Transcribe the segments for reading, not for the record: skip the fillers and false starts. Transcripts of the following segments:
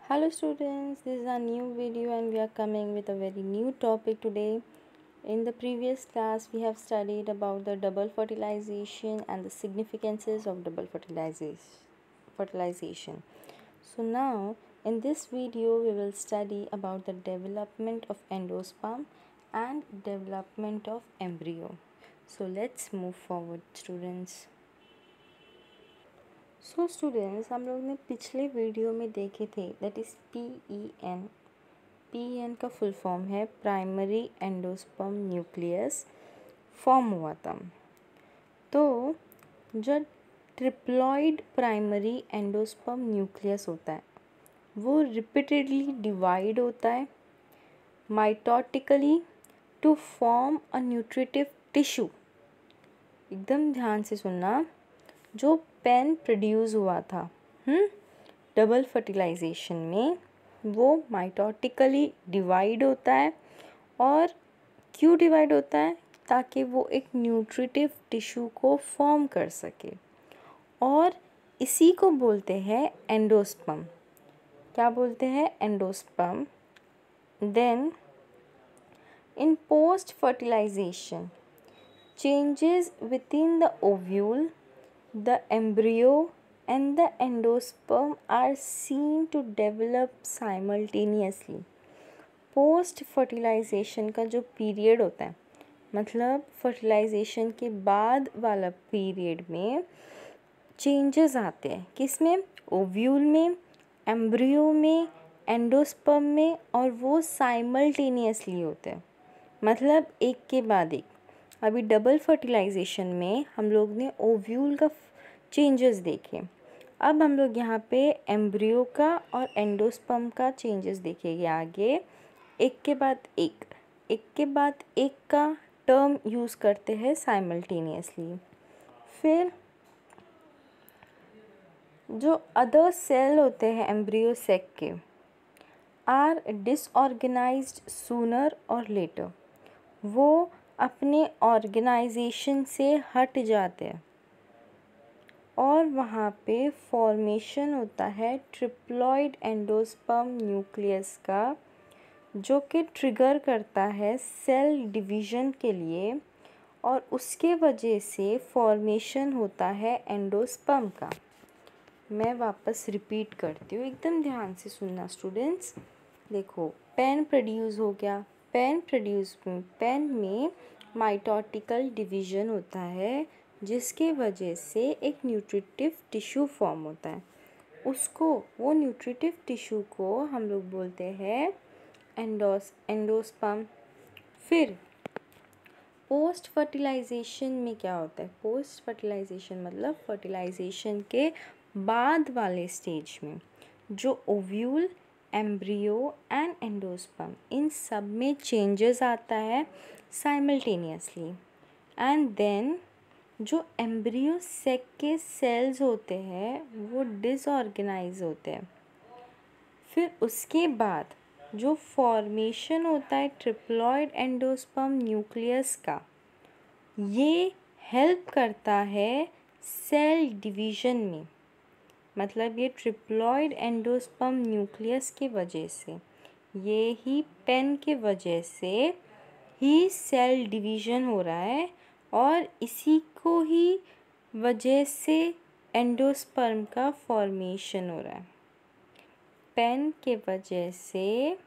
Hello students, this is a new video and we are coming with a very new topic today. In the previous class we have studied about the double fertilization and the significances of double fertilization. So now in this video we will study about the development of endosperm and development of embryo. So let's move forward students. So students हम लोग ने पिछले video में देखे थे that is P N का full form है primary endosperm nucleus form हुआ था। तो जब ट्रिप्लॉइड प्राइमरी एंडोस्पर्म न्यूक्लियस होता है वो रिपीटेडली डिवाइड होता है mitotically to form a nutritive tissue. एकदम ध्यान से सुनना, जो पेन प्रोड्यूस हुआ था डबल फर्टिलाइजेशन में वो माइटोटिकली डिवाइड होता है। और क्यों डिवाइड होता है? ताकि वो एक न्यूट्रिटिव टिश्यू को फॉर्म कर सके और इसी को बोलते हैं एंडोस्पर्म। क्या बोलते हैं? Endosperm. Then in post fertilization changes within the ovule, the embryo and the endosperm are seen to develop simultaneously. Post fertilization का जो पीरियड होता है, मतलब फर्टिलाइजेशन के बाद वाला पीरियड में चेंजेस आते हैं। किसमें? ओव्यूल में, एम्ब्रियो में, एंडोस्पर्म में, और वो साइमल्टेनियसली होते हैं, मतलब एक के बाद एक। अभी डबल फर्टिलाइजेशन में हम लोग ने ओव्यूल का चेंजेस देखे, अब हम लोग यहाँ पे एम्ब्रियो का और एंडोस्पर्म का चेंजेस देखेंगे आगे। एक के बाद एक का टर्म यूज़ करते हैं साइमल्टेनियसली। फिर जो अदर सेल होते हैं एम्ब्रियो सेक के आर डिसऑर्गेनाइज्ड सूनर और लेटर, वो अपने ऑर्गेनाइजेशन से हट जाते हैं और वहाँ पे फॉर्मेशन होता है ट्रिप्लॉइड एंडोस्पर्म न्यूक्लियस का, जो कि ट्रिगर करता है सेल डिवीज़न के लिए और उसके वजह से फॉर्मेशन होता है एंडोस्पर्म का। मैं वापस रिपीट करती हूँ, एकदम ध्यान से सुनना स्टूडेंट्स। देखो, पेन प्रोड्यूस हो गया, पेन में माइटोटिकल डिवीज़न होता है जिसके वजह से एक न्यूट्रिटिव टिश्यू फॉर्म होता है। वो न्यूट्रिटिव टिश्यू को हम लोग बोलते हैं एंडोस्पर्म। फिर पोस्ट फर्टिलाइजेशन में क्या होता है? पोस्ट फर्टिलाइजेशन मतलब फर्टिलाइजेशन के बाद वाले स्टेज में जो ओव्यूल, एम्ब्रियो एंड एंडोस्पर्म, इन सब में चेंजेस आता है साइमल्टेनियसली। एंड देन जो एम्ब्रियो सेक के सेल्स होते हैं वो डिसऑर्गेनाइज होते हैं। फिर उसके बाद जो फॉर्मेशन होता है ट्रिप्लॉइड एंडोस्पर्म न्यूक्लियस का, ये हेल्प करता है सेल डिवीज़न में। मतलब ये ट्रिप्लॉइड एंडोस्पर्म न्यूक्लियस की वजह से, ये ही पेन के वजह से ही सेल डिवीज़न हो रहा है और इसी को ही वजह से एंडोस्पर्म का फॉर्मेशन हो रहा है। पेन के वजह से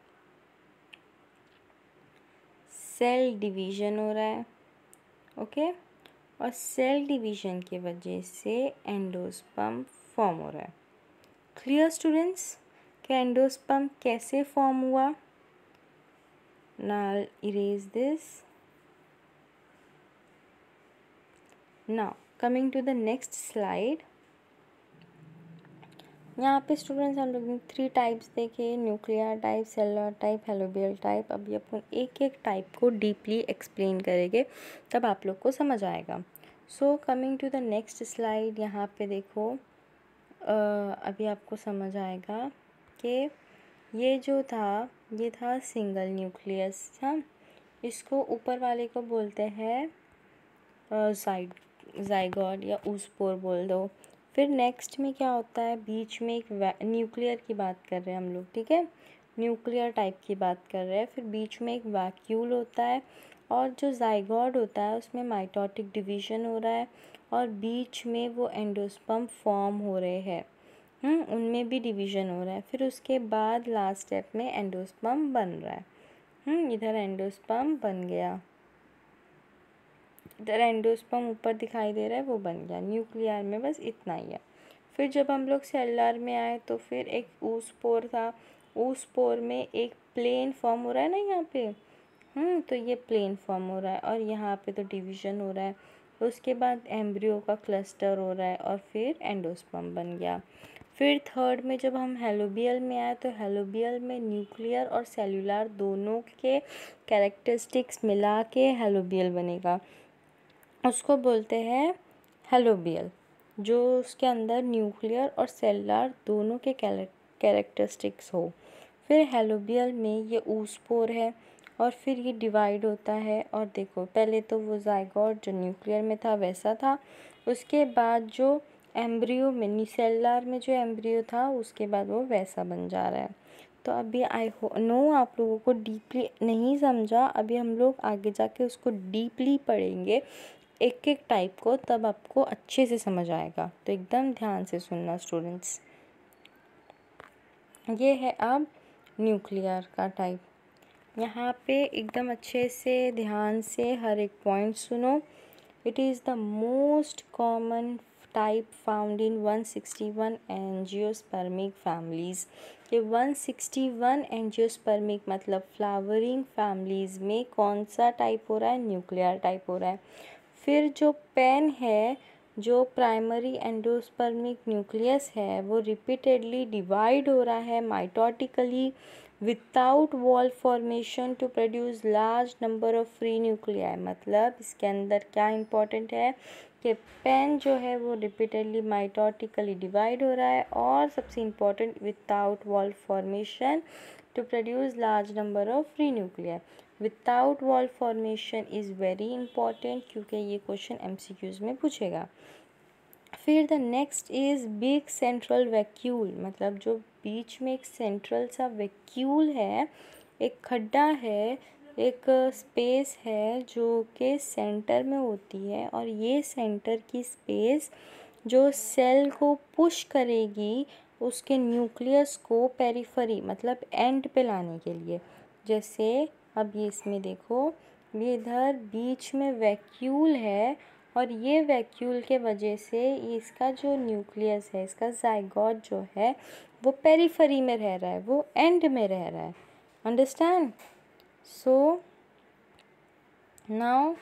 सेल डिवीज़न हो रहा है, ओके, और सेल डिवीज़न की वजह से एंडोस्पर्म फॉर्म हो रहा है। Clear students? कि एंडोस्पर्म कैसे फॉर्म हुआ? Now erase this. Now coming to the next slide. यहाँ पे स्टूडेंट्स हम लोग ने 3 टाइप्स देखे, nuclear type, cellular type, helobial type. अभी अपन एक एक टाइप को डीपली एक्सप्लेन करेंगे, तब आप लोग को समझ आएगा। So coming to the next slide, यहाँ पे देखो, अभी आपको समझ आएगा कि ये जो था, ये था सिंगल न्यूक्लियस था। इसको ऊपर वाले को बोलते हैं जाइगोट या ऊस्पोर बोल दो। फिर नेक्स्ट में क्या होता है, बीच में एक न्यूक्लियर की बात कर रहे हैं हम लोग, ठीक है, न्यूक्लियर टाइप की बात कर रहे हैं। फिर बीच में एक वैक्यूल होता है और जो जाइगोट होता है उसमें माइटोटिक डिवीजन हो रहा है और बीच में वो एंडोस्पर्म फॉर्म हो रहे हैं, उनमें भी डिवीजन हो रहा है। फिर उसके बाद लास्ट स्टेप में एंडोस्पर्म बन रहा है। इधर एंडोस्पर्म बन गया, इधर एंडोस्पर्म ऊपर दिखाई दे रहा है, वो बन गया। न्यूक्लियर में बस इतना ही है। फिर जब हम लोग सेलुलर में आए तो फिर एक ऊस्पोर था, ऊस्पोर में एक प्लेन फॉर्म हो रहा है ना यहाँ पे, तो ये प्लेन फॉर्म हो रहा है और यहाँ पे तो डिवीजन हो रहा है। उसके बाद एम्ब्रियो का क्लस्टर हो रहा है और फिर एंडोस्पर्म बन गया। फिर थर्ड में जब हम हेलोबियल में आए तो हेलोबियल में न्यूक्लियर और सेलुलर दोनों के कैरेक्टरिस्टिक्स मिला के हेलोबियल बनेगा, उसको बोलते हैं हेलोबियल, जो उसके अंदर न्यूक्लियर और सेलुलर दोनों के कैरेक्टरिस्टिक्स हो। फिर हेलोबियल में ये ऊस्पोर है और फिर ये डिवाइड होता है और देखो पहले तो वो जाइगोट जो न्यूक्लियर में था वैसा था, उसके बाद जो एम्ब्रियो में सेलुलर में जो एम्ब्रियो था उसके बाद वो वैसा बन जा रहा है। तो अभी आई नो आप लोगों को डीपली नहीं समझा, अभी हम लोग आगे जाके उसको डीपली पढ़ेंगे एक एक टाइप को, तब आपको अच्छे से समझ आएगा। तो एकदम ध्यान से सुनना स्टूडेंट्स। ये है अब न्यूक्लियर का टाइप, यहाँ पे एकदम अच्छे से ध्यान से हर एक पॉइंट सुनो। It is the most common type found in 161 angiospermic families. ये 161 एंजियोस्पर्मिक मतलब फ्लावरिंग फैमिलीज़ में कौन सा टाइप हो रहा है, न्यूक्लियर टाइप हो रहा है। फिर जो पेन है, जो प्राइमरी एंडोस्पर्मिक न्यूक्लियस है, वो रिपीटेडली डिवाइड हो रहा है mitotically without wall formation to produce large number of free nuclei. मतलब इसके अंदर क्या इम्पोर्टेंट है कि पेन जो है वो रिपीटेडली माइटोटिकली डिवाइड हो रहा है और सबसे important without wall formation to produce large number of free nuclei. Without wall formation is very important क्योंकि ये क्वेश्चन MCQs में पूछेगा। फिर the next is big central vacuole, मतलब जो बीच में एक सेंट्रल सा वैक्यूल है, एक खड्डा है, एक स्पेस है जो कि सेंटर में होती है और ये सेंटर की स्पेस जो सेल को पुश करेगी उसके न्यूक्लियस को पेरिफेरी मतलब एंड पे लाने के लिए। जैसे अब ये इसमें देखो, ये इधर बीच में वैक्यूल है और ये वैक्यूल के वजह से इसका जो न्यूक्लियस है, इसका जाइगोट जो है वो पेरिफेरी में रह रहा है, वो एंड में रह रहा है। अंडरस्टैंड? सो नाउ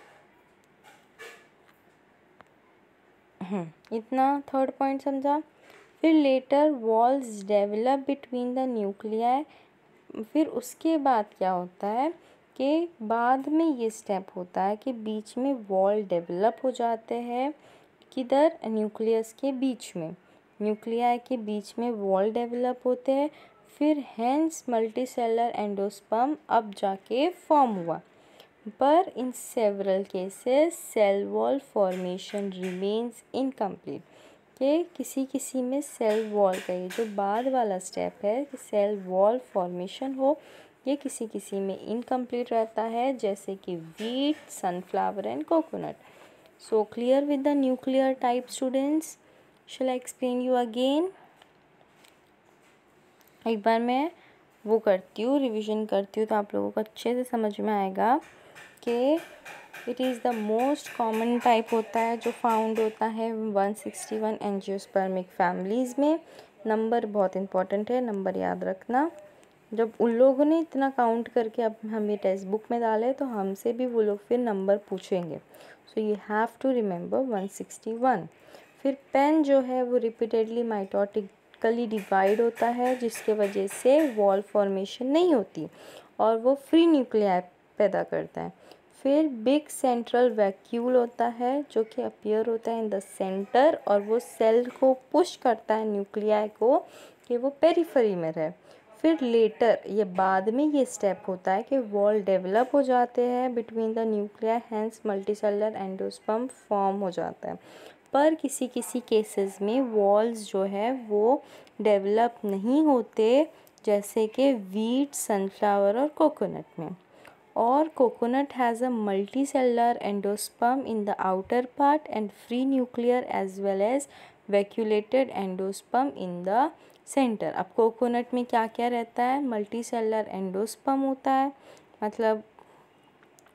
इतना थर्ड पॉइंट समझा। फिर later walls develop between the nuclei. फिर उसके बाद क्या होता है कि बाद में ये स्टेप होता है कि बीच में वॉल डेवलप हो जाते हैं, किधर, न्यूक्लियस के बीच में, न्यूक्लियाई के बीच में वॉल डेवलप होते हैं। फिर हेंस मल्टीसेलर एंडोस्पर्म अब जाके फॉर्म हुआ। पर in several cases cell wall formation remains incomplete, कि किसी किसी में सेल वॉल का ये जो बाद वाला स्टेप है कि सेल वॉल फॉर्मेशन हो, ये किसी किसी में इनकम्प्लीट रहता है, जैसे कि wheat, sunflower and coconut. So clear with the nuclear type students? Shall I explain you again? एक बार मैं वो करती हूँ, रिवीजन करती हूँ, तो आप लोगों को अच्छे से समझ में आएगा कि it is the most common type होता है जो फाउंड होता है 161 एंजियोस्पर्मिक फैमिलीज़ में। नंबर बहुत इंपॉर्टेंट है, नंबर याद रखना। जब उन लोगों ने इतना काउंट करके अब हमें टेक्स्ट बुक में डाले तो हमसे भी वो लोग फिर नंबर पूछेंगे। So you have to remember 161। फिर पेन जो है वो रिपीटेडली माइटोटिकली डिवाइड होता है, जिसके वजह से वॉल फॉर्मेशन नहीं होती और वो फ्री न्यूक्लियाई पैदा करता है। फिर बिग सेंट्रल वैक्यूल होता है जो कि अपीयर होता है इन द सेंटर और वो सेल को पुश करता है न्यूक्लियाई को कि वो पेरिफेरी में रहे। फिर लेटर ये बाद में ये स्टेप होता है कि वॉल डेवलप हो जाते हैं between the nuclei, hence multicellular endosperm form हो जाता है। पर किसी किसी केसेस में वॉल्स जो है वो डेवलप नहीं होते, जैसे कि वीट, सनफ्लावर और कोकोनट में। और coconut has a multicellular endosperm in the outer part and free nuclear as well as vacuolated endosperm in the centre. अब कोकोनट में क्या क्या रहता है? मल्टीसेलुलर एंडोस्पर्म होता है, मतलब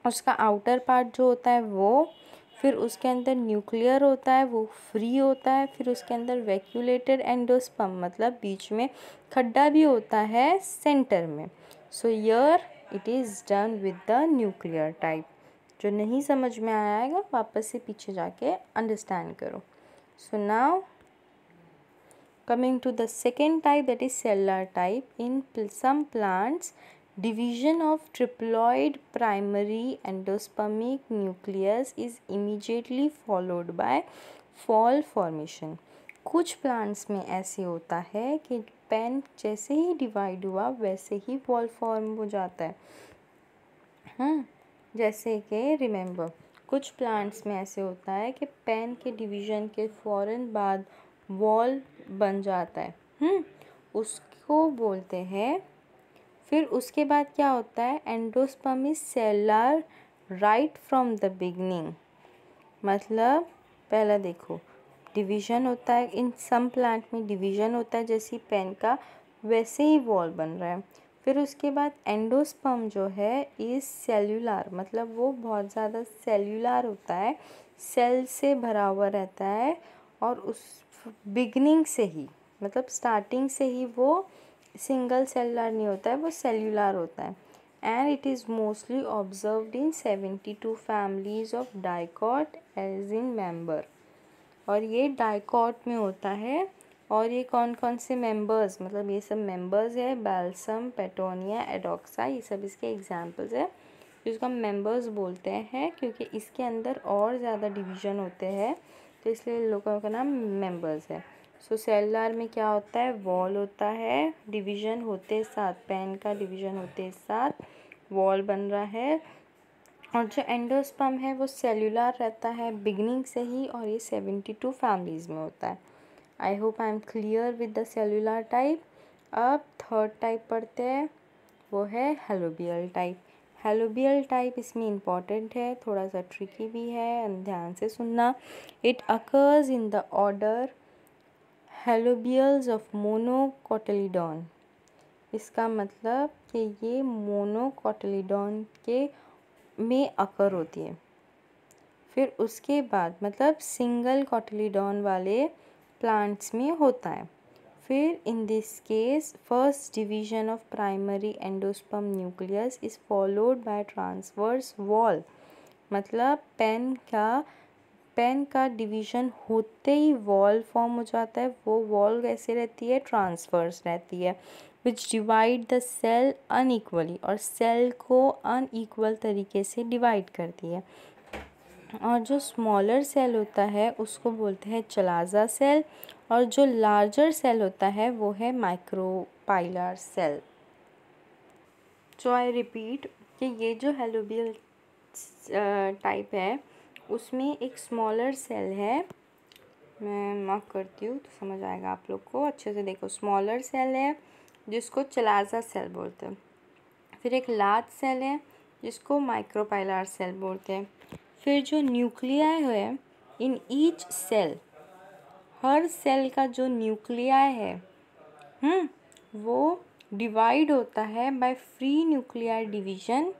उसका आउटर पार्ट जो होता है वो, फिर उसके अंदर न्यूक्लियर होता है वो फ्री होता है, फिर उसके अंदर वैक्यूलेटेड एंडोस्पर्म मतलब बीच में खड्डा भी होता है सेंटर में। So here it is done with the nuclear type. जो नहीं समझ में आएगा वापस से पीछे जाके अंडरस्टैंड करो। So now coming to the second type, that is cellular type. In some plants, division of triploid primary endospermic nucleus is immediately followed by fall formation. कुछ प्लांट्स में ऐसे होता है कि पेन जैसे ही डिवाइड हुआ वैसे ही वॉल फॉर्म हो जाता है। जैसे कि रिमेंबर, कुछ प्लांट्स में ऐसे होता है कि पेन के डिवीजन के फ़ौरन बाद वॉल बन जाता है, उसको बोलते हैं। फिर उसके बाद क्या होता है? Endosperm is cellular right from the beginning. मतलब पहला देखो, डिवीज़न होता है, इन सम प्लांट में डिवीज़न होता है जैसे पेन का, वैसे ही वॉल बन रहा है। फिर उसके बाद एंडोस्पर्म जो है इज सेल्यूलर, मतलब वो बहुत ज़्यादा सेल्यूलर होता है, सेल से भरा हुआ रहता है, और उस बिगनिंग से ही, मतलब स्टार्टिंग से ही वो सिंगल सेलुलर नहीं होता है, वो सेल्यूलर होता है। And it is mostly observed in 72 families of dicot as in member. और ये डाइकॉट में होता है। और ये कौन कौन से मेंबर्स, मतलब ये सब मेंबर्स है, बैल्सम, पेटोनिया, एडोक्सा, ये सब इसके एग्जांपल्स है जिसको हम मेंबर्स बोलते हैं, क्योंकि इसके अंदर और ज़्यादा डिवीज़न होते हैं तो इसलिए लोगों का नाम मेंबर्स है। सो सेलुलर में क्या होता है? वॉल होता है, डिवीज़न होते साथ, पेन का डिवीज़न होते साथ वॉल बन रहा है। और जो एंडोस्पर्म है वो सेल्यूलर रहता है बिगनिंग से ही, और ये 72 फैमिलीज़ में होता है। I hope I am clear with the cellular type. अब थर्ड टाइप पढ़ते हैं, वो है हेलोबियल टाइप। हेलोबियल टाइप इसमें इम्पॉर्टेंट है, थोड़ा सा ट्रिकी भी है, ध्यान से सुनना। It occurs in the order helobiales of monocotyledon. इसका मतलब कि ये मोनोकोटिलीडॉन के में अकर होती है। फिर उसके बाद मतलब सिंगल कोटिलीडॉन वाले प्लांट्स में होता है। फिर in this case first division of primary endosperm nucleus is followed by transverse wall. मतलब पेन का डिवीज़न होते ही वॉल फॉर्म हो जाता है। वो वॉल कैसे रहती है? ट्रांसवर्स रहती है, which divide the cell unequally, और सेल को अनइक्वल तरीके से डिवाइड करती है। और जो स्मॉलर सेल होता है उसको बोलते हैं चलाजा सेल, और जो लार्जर सेल होता है वो है micropylar cell. So I repeat कि ये जो हेलोबियल टाइप है उसमें एक स्मॉलर सेल है, मैं मार्क करती हूँ तो समझ आएगा आप लोग को। अच्छे से देखो, स्मॉलर सेल है जिसको चलाजा सेल बोलते हैं। फिर एक लार्ज सेल है जिसको माइक्रोपाइलर सेल बोलते हैं। फिर जो न्यूक्लियाई है इन ईच सेल, हर सेल का जो न्यूक्लियाई है वो डिवाइड होता है बाय फ्री न्यूक्लियर डिवीजन।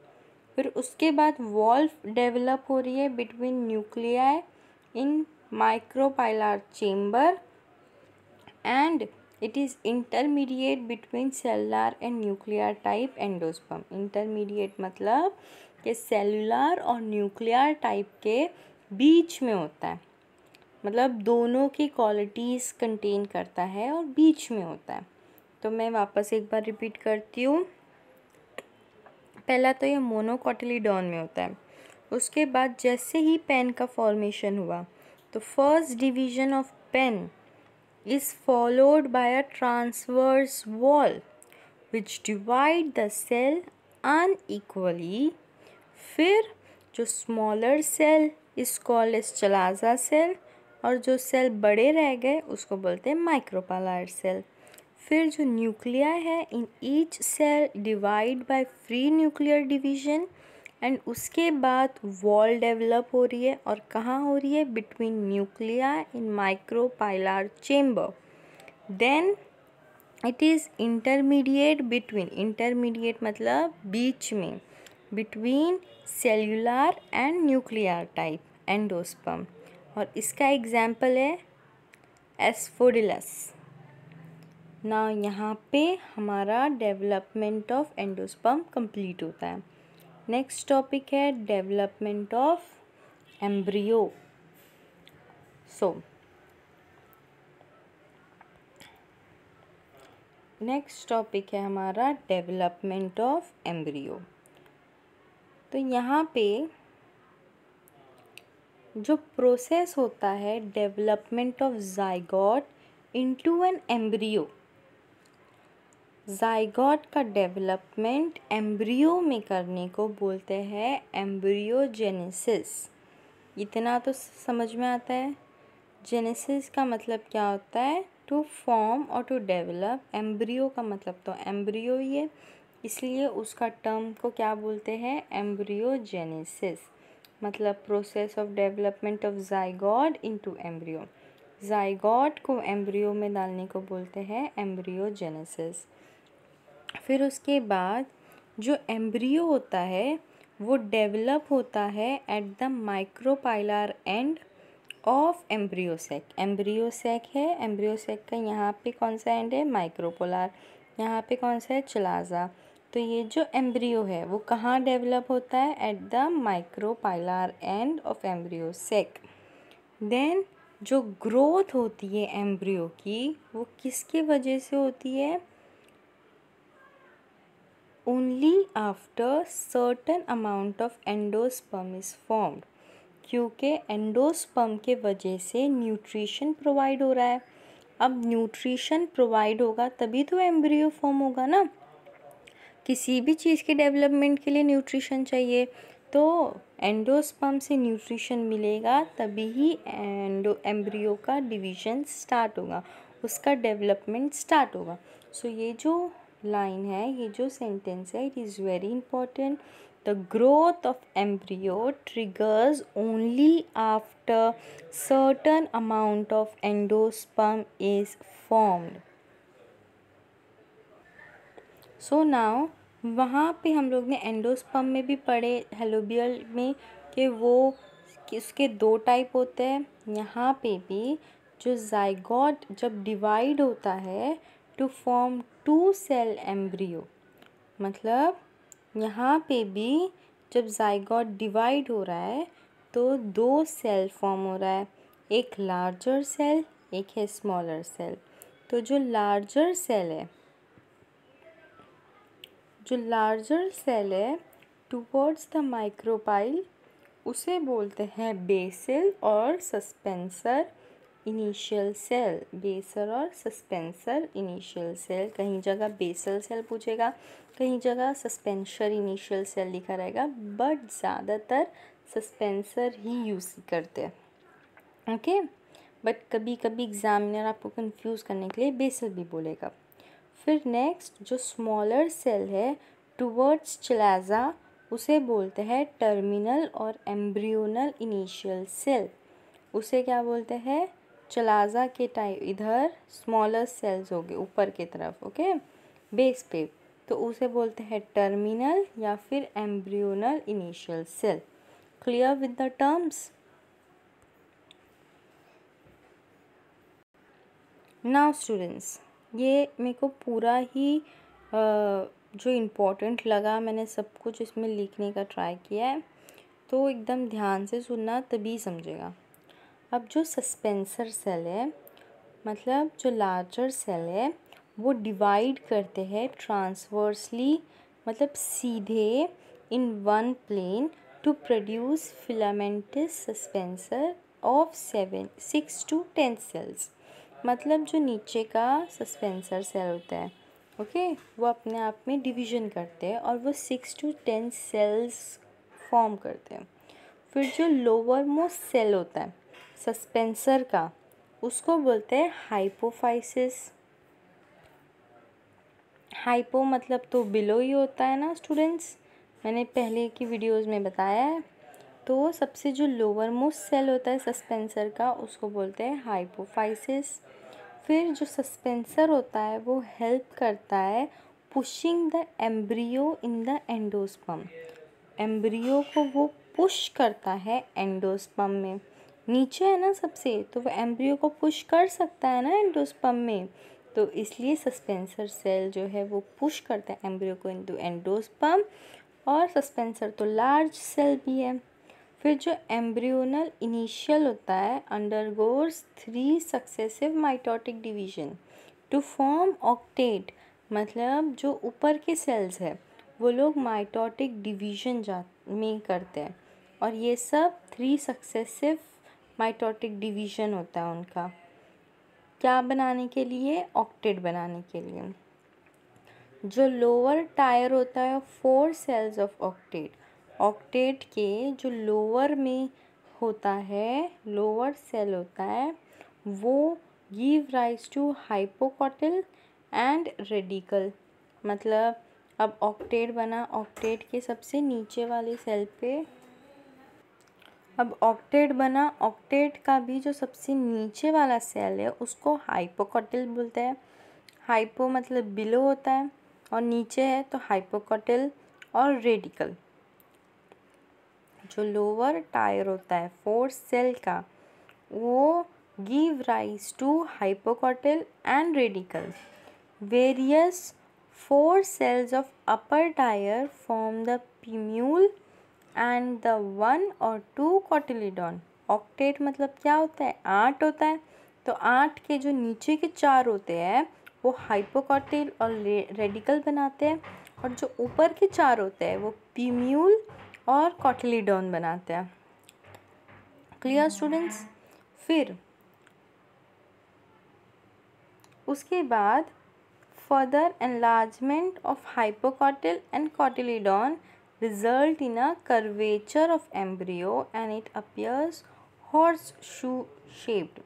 फिर उसके बाद वॉल डेवलप हो रही है between nuclei in micropylar chamber, and it is intermediate between cellular and nuclear type endosperm. Intermediate मतलब कि सेलुलर और न्यूक्लियर टाइप के बीच में होता है, मतलब दोनों की क्वालिटीज़ कंटेन करता है और बीच में होता है। तो मैं वापस एक बार रिपीट करती हूँ। पहला तो ये मोनोकोटिलीडॉन में होता है। उसके बाद जैसे ही पेन का फॉर्मेशन हुआ तो first division of PEN is followed by a transverse wall which divide the cell unequally. फिर जो smaller cell is called as chalaza cell, और जो सेल बड़े रह गए उसको बोलते हैं माइक्रोपाइलर सेल। फिर जो न्यूक्लिया है, in each cell divide by free nuclear division, and उसके बाद वॉल डेवलप हो रही है, और कहाँ हो रही है? Between nuclei in micropylar chamber. Then it is intermediate between, intermediate मतलब बीच में, between cellular and nuclear type endosperm, और इसका एग्जाम्पल है एस्फोडिलस। ना यहाँ पे हमारा डेवलपमेंट ऑफ एंडोस्पर्म कंप्लीट होता है। नेक्स्ट टॉपिक है development of embryo. Next topic है हमारा डेवलपमेंट ऑफ एम्ब्रियो। तो यहाँ पे जो प्रोसेस होता है development of zygote into an embryo, zygote का डेवलपमेंट एम्ब्रियो में करने को बोलते हैं एम्ब्रियोजेनेसिस। इतना तो समझ में आता है। जेनेसिस का मतलब क्या होता है? टू फॉर्म और टू डेवलप। एम्ब्रियो का मतलब तो एम्ब्रियो ही है, इसलिए उसका टर्म को क्या बोलते हैं? एम्ब्रियोजेनेसिस। मतलब process of development of zygote into embryo. Zygote को एम्ब्रियो में डालने को बोलते हैं एम्ब्रियोजेनेसिस। फिर उसके बाद जो एम्ब्रियो होता है वो डेवलप होता है at the micropylar end of embryo sac. Embryo sac है, एम्ब्रियोसेक का यहाँ पे कौन सा एंड है? माइक्रोपोलर। यहाँ पे कौन सा है? चलाजा। तो ये जो एम्ब्रियो है वो कहाँ डेवलप होता है? At the micropylar end of embryo sac. Then जो ग्रोथ होती है एम्ब्रियो की वो किसकी वजह से होती है? Only after certain amount of endosperm is formed. क्योंकि एंडोस्पर्म के वजह से न्यूट्रिशन प्रोवाइड हो रहा है। अब न्यूट्रिशन प्रोवाइड होगा तभी तो एम्ब्रियो फॉर्म होगा ना। किसी भी चीज़ के डेवलपमेंट के लिए न्यूट्रिशन चाहिए, तो एंडोस्पर्म से न्यूट्रिशन मिलेगा तभी ही एम्ब्रियो का डिवीजन स्टार्ट होगा, उसका डेवलपमेंट स्टार्ट होगा। सो ये जो लाइन है, ये जो सेंटेंस है, it is very important. The growth of embryo triggers only after certain amount of endosperm is formed. So now वहाँ पे हम लोग ने एंडोस्पर्म में भी पढ़े, हेलोबियल में, कि वो उसके दो टाइप होते हैं। यहाँ पे भी जो जाइगोट जब डिवाइड होता है टू फॉर्म 2 सेल एम्ब्रियो, मतलब यहाँ पे भी जब जाइगोट डिवाइड हो रहा है तो 2 सेल फॉर्म हो रहा है, एक लार्जर सेल, एक है स्मॉलर सेल। तो जो लार्जर सेल है टुवर्ड्स द माइक्रोपाइल, उसे बोलते हैं बेसल और सस्पेंसर इनिशियल सेल। बेसल और सस्पेंसर इनिशियल सेल, कहीं जगह बेसल सेल पूछेगा, कहीं जगह सस्पेंसर इनिशियल सेल लिखा रहेगा, बट ज़्यादातर सस्पेंसर ही यूज़ करते हैं। ओके, बट कभी कभी एग्जामिनर आपको कंफ्यूज करने के लिए बेसल भी बोलेगा। फिर नेक्स्ट जो स्मॉलर सेल है टुवर्ड्स चलाजा, उसे बोलते हैं टर्मिनल और एम्ब्रियोनल इनिशियल सेल। उसे क्या बोलते हैं? चलाजा के टाइप, इधर स्मॉलर सेल्स हो गए ऊपर की तरफ, ओके, बेस पे, तो उसे बोलते हैं टर्मिनल या फिर embryonal initial cell. Clear with the terms? Now students, ये मेरे को पूरा ही जो इम्पोर्टेंट लगा मैंने सब कुछ इसमें लिखने का ट्राई किया है, तो एकदम ध्यान से सुनना तभी समझेगा। अब जो सस्पेंसर सेल है, मतलब जो लार्जर सेल है, वो डिवाइड करते हैं ट्रांसवर्सली, मतलब सीधे in one plane to produce filamentous suspensor of 6 to 10 cells. मतलब जो नीचे का सस्पेंसर सेल होता है, ओके, वो अपने आप में डिवीजन करते हैं और वो 6 to 10 सेल्स फॉर्म करते हैं। फिर जो लोअर मोस्ट सेल होता है, सस्पेंसर का, उसको बोलते हैं हाइपोफाइसिस। हाइपो मतलब तो बिलो ही होता है ना स्टूडेंट्स, मैंने पहले की वीडियोस में बताया है। तो सबसे जो लोअर मोस्ट सेल होता है सस्पेंसर का, उसको बोलते हैं हाइपोफाइसिस। फिर जो सस्पेंसर होता है वो हेल्प करता है pushing the embryo in the endosperm. Embryo को वो पुश करता है एंडोस्पर्म में, नीचे है ना सबसे, तो वो एम्ब्रियो को पुश कर सकता है ना एंडोस्पर्म में, तो इसलिए सस्पेंसर सेल जो है वो पुश करता है एम्ब्रियो को इनटू एंडोस्पर्म। और सस्पेंसर तो लार्ज सेल भी है। फिर जो एम्ब्रियोनल इनिशियल होता है undergoes 3 successive mitotic division to form octet, मतलब जो ऊपर के सेल्स है वो लोग माइटोटिक डिवीजन में करते हैं, और ये सब 3 सक्सेसिव माइटोटिक डिवीजन होता है उनका, क्या बनाने के लिए, ऑक्टेट बनाने के लिए। जो लोअर टायर होता है 4 सेल्स ऑफ ऑक्टेट, ऑक्टेट के जो लोअर में होता है, लोअर सेल होता है, वो give rise to hypocotyl and radicle. मतलब अब ऑक्टेट बना, ऑक्टेट के सबसे नीचे वाले सेल पे, अब ऑक्टेट बना, ऑक्टेट का भी जो सबसे नीचे वाला सेल है उसको हाइपोकॉटिल बोलते हैं। हाइपो मतलब बिलो होता है और नीचे है तो हाइपोकॉटिल। और रेडिकल, जो लोअर टायर होता है 4 सेल का, वो give rise to hypocotyl and radicle. Various 4 cells of upper tier form the plumule and the 1 or 2 cotyledon। Octet मतलब क्या होता है, 8 होता है, तो 8 के जो नीचे के 4 होते हैं वो हाइपोकॉटिल और रेडिकल बनाते हैं, और जो ऊपर के 4 होते हैं वो प्यूम्यूल और कॉटिलीडॉन बनाते हैं। Clear students. फिर उसके बाद further enlargement of hypocotyl and cotyledon result in a curvature of embryo and it appears horseshoe shaped।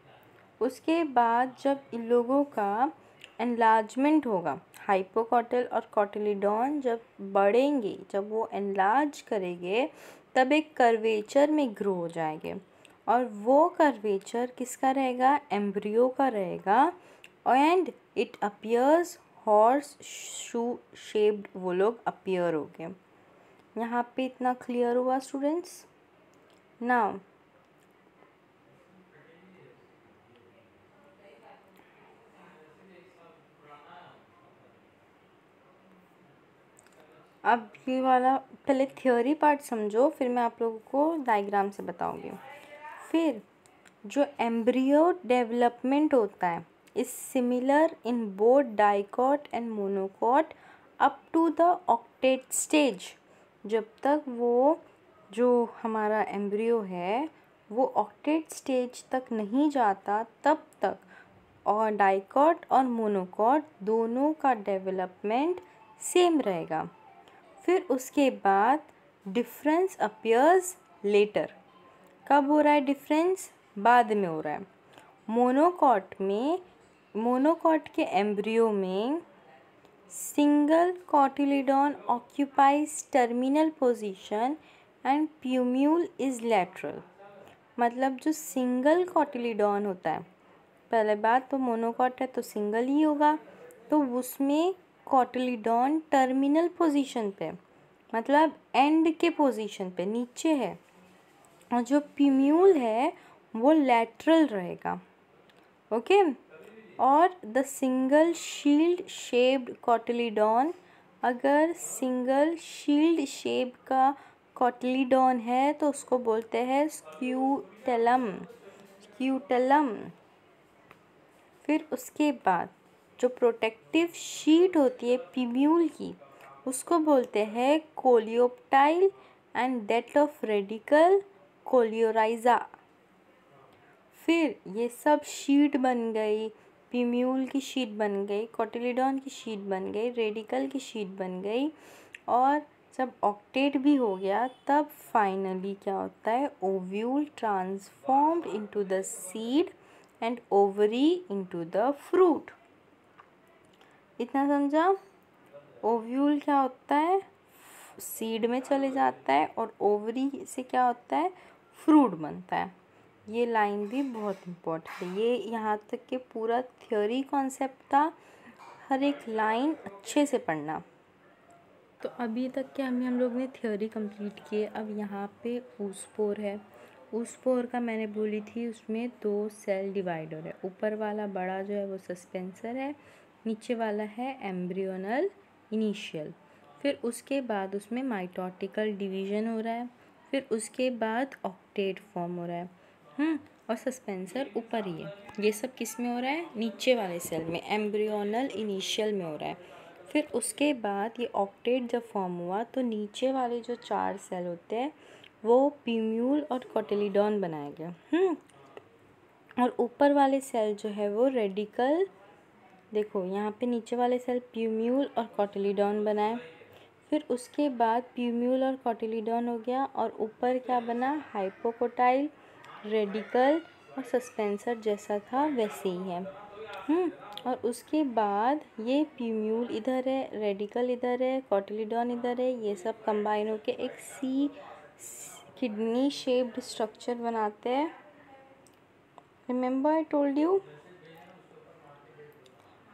उसके बाद जब इन लोगों का enlargement होगा, हाइपोकॉटिल और कॉटिलीडॉन जब बढ़ेंगे, जब वो enlarge करेंगे, तब एक कर्वेचर में ग्रो हो जाएंगे, और वो कर्वेचर किसका रहेगा, एम्ब्रियो का रहेगा, and it appears horse shoe shaped, वो लोग अपीयर हो गए। यहाँ पे इतना क्लियर हुआ स्टूडेंट्स। नाउ अब ये वाला पहले थ्योरी पार्ट समझो, फिर मैं आप लोगों को डायग्राम से बताऊंगी। फिर जो एम्ब्रियो डेवलपमेंट होता है is similar in both dicot and monocot up to the octet stage. जब तक वो जो हमारा एम्ब्रियो है वो ऑक्टेट स्टेज तक नहीं जाता, तब तक और डाइकॉट और मोनोकॉट दोनों का डेवलपमेंट सेम रहेगा। फिर उसके बाद डिफरेंस अपीयर्स लेटर। कब हो रहा है डिफरेंस, बाद में हो रहा है। मोनोकॉट के एम्ब्रियो में single cotyledon occupies terminal position and plumule is lateral. मतलब जो सिंगल कॉटिलीडॉन होता है, पहले बात तो मोनोकॉट है तो सिंगल ही होगा, तो उसमें कॉटिलीडॉन टर्मिनल पोजीशन पे, मतलब एंड के पोजीशन पे नीचे है, और जो प्यूम्यूल है वो लैटरल रहेगा। ओके। और the single shield shaped cotyledon, अगर सिंगल शील्ड शेप का कॉटिलीडॉन है तो उसको बोलते हैं स्क्यूटेलम। फिर उसके बाद जो प्रोटेक्टिव शीट होती है प्यूम्यूल की, उसको बोलते हैं coleoptile and that of radical coleorhiza. फिर ये सब शीट बन गई, प्यूम्यूल की शीट बन गई, कॉटिलीडॉन की शीट बन गई, रेडिकल की शीट बन गई, और जब ऑक्टेट भी हो गया तब फाइनली क्या होता है, ovule transformed into the seed and ovary into the fruit. इतना समझा? ओव्यूल क्या होता है, सीड में चले जाता है और ओवरी से क्या होता है, फ्रूट बनता है। ये लाइन भी बहुत इम्पोर्टेंट है। ये यहाँ तक के पूरा थ्योरी कॉन्सेप्ट था, हर एक लाइन अच्छे से पढ़ना। तो अभी तक के हम लोग ने थ्योरी कंप्लीट किए। अब यहाँ पे ऊस्पोर है। ऊस्पोर का मैंने बोली थी उसमें 2 सेल डिवाइडर है। ऊपर वाला बड़ा जो है वो सस्पेंसर है, नीचे वाला है एम्ब्रियोनल इनिशियल। फिर उसके बाद उसमें माइटोटिकल डिवीजन हो रहा है, फिर उसके बाद ऑक्टेट फॉर्म हो रहा है। और सस्पेंसर ऊपर ही है। ये सब किस में हो रहा है, नीचे वाले सेल में, एम्ब्रियोनल इनिशियल में हो रहा है। फिर उसके बाद ये ऑक्टेट जब फॉर्म हुआ तो नीचे वाले जो 4 सेल होते हैं वो प्यूम्यूल और कोटिलीडॉन बनाए गए। और ऊपर वाले सेल जो है वो रेडिकल, देखो यहाँ पे नीचे वाले सेल प्यूम्यूल और कोटिलीडॉन बनाए। फिर उसके बाद प्यूम्यूल और कोटिलीडॉन हो गया और ऊपर क्या बना, हाइपोकोटाइल, रेडिकल और सस्पेंसर जैसा था वैसे ही है। और उसके बाद ये प्यूम्यूल इधर है, रेडिकल इधर है, कोटिलीडॉन इधर है, ये सब कंबाइन होके एक किडनी शेप्ड स्ट्रक्चर बनाते हैं। Remember I told you.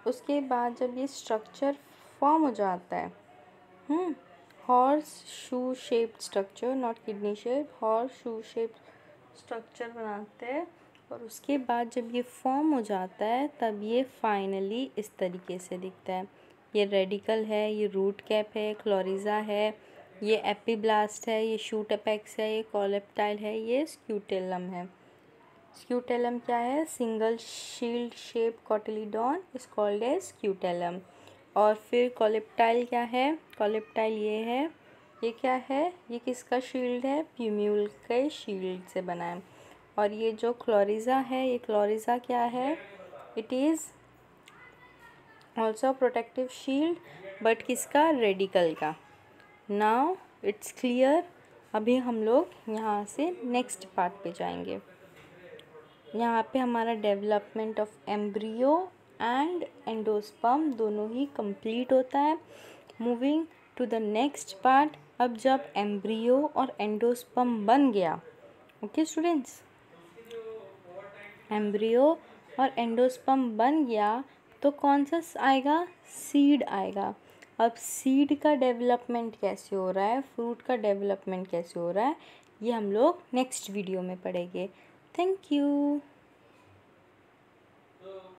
उसके बाद जब ये स्ट्रक्चर फॉर्म हो जाता है, horse shoe shaped structure, not kidney shape, horse shoe shaped structure बनाते हैं। और उसके बाद जब ये फॉर्म हो जाता है तब ये फाइनली इस तरीके से दिखता है। ये रेडिकल है, ये रूट कैप है, क्लोरिजा है, ये एपिब्लास्ट है, ये शूट अपेक्स है, ये कोलेप्टाइल है, ये स्क्यूटेलम है। स्क्यूटेलम क्या है, single shield shape cotyledon is called as scutellum. और फिर कोलेप्टाइल क्या है, कोलेप्टाइल ये है, ये क्या है, ये किसका शील्ड है, प्यूम्यूल के शील्ड से बना है। और ये जो क्लोरिजा है, ये क्लोरिजा क्या है, it is also protective shield, but किसका, रेडिकल का। Now it's clear. अभी हम लोग यहाँ से नेक्स्ट पार्ट पे जाएंगे। यहाँ पे हमारा development of embryo and endosperm दोनों ही कंप्लीट होता है। Moving to the next part. अब जब एम्ब्रियो और एंडोस्पर्म बन गया, ओके स्टूडेंट्स, एम्ब्रियो और एंडोस्पर्म बन गया तो कौन सा आएगा, सीड आएगा। अब सीड का डेवलपमेंट कैसे हो रहा है, फ्रूट का डेवलपमेंट कैसे हो रहा है, ये हम लोग नेक्स्ट वीडियो में पढ़ेंगे। Thank you.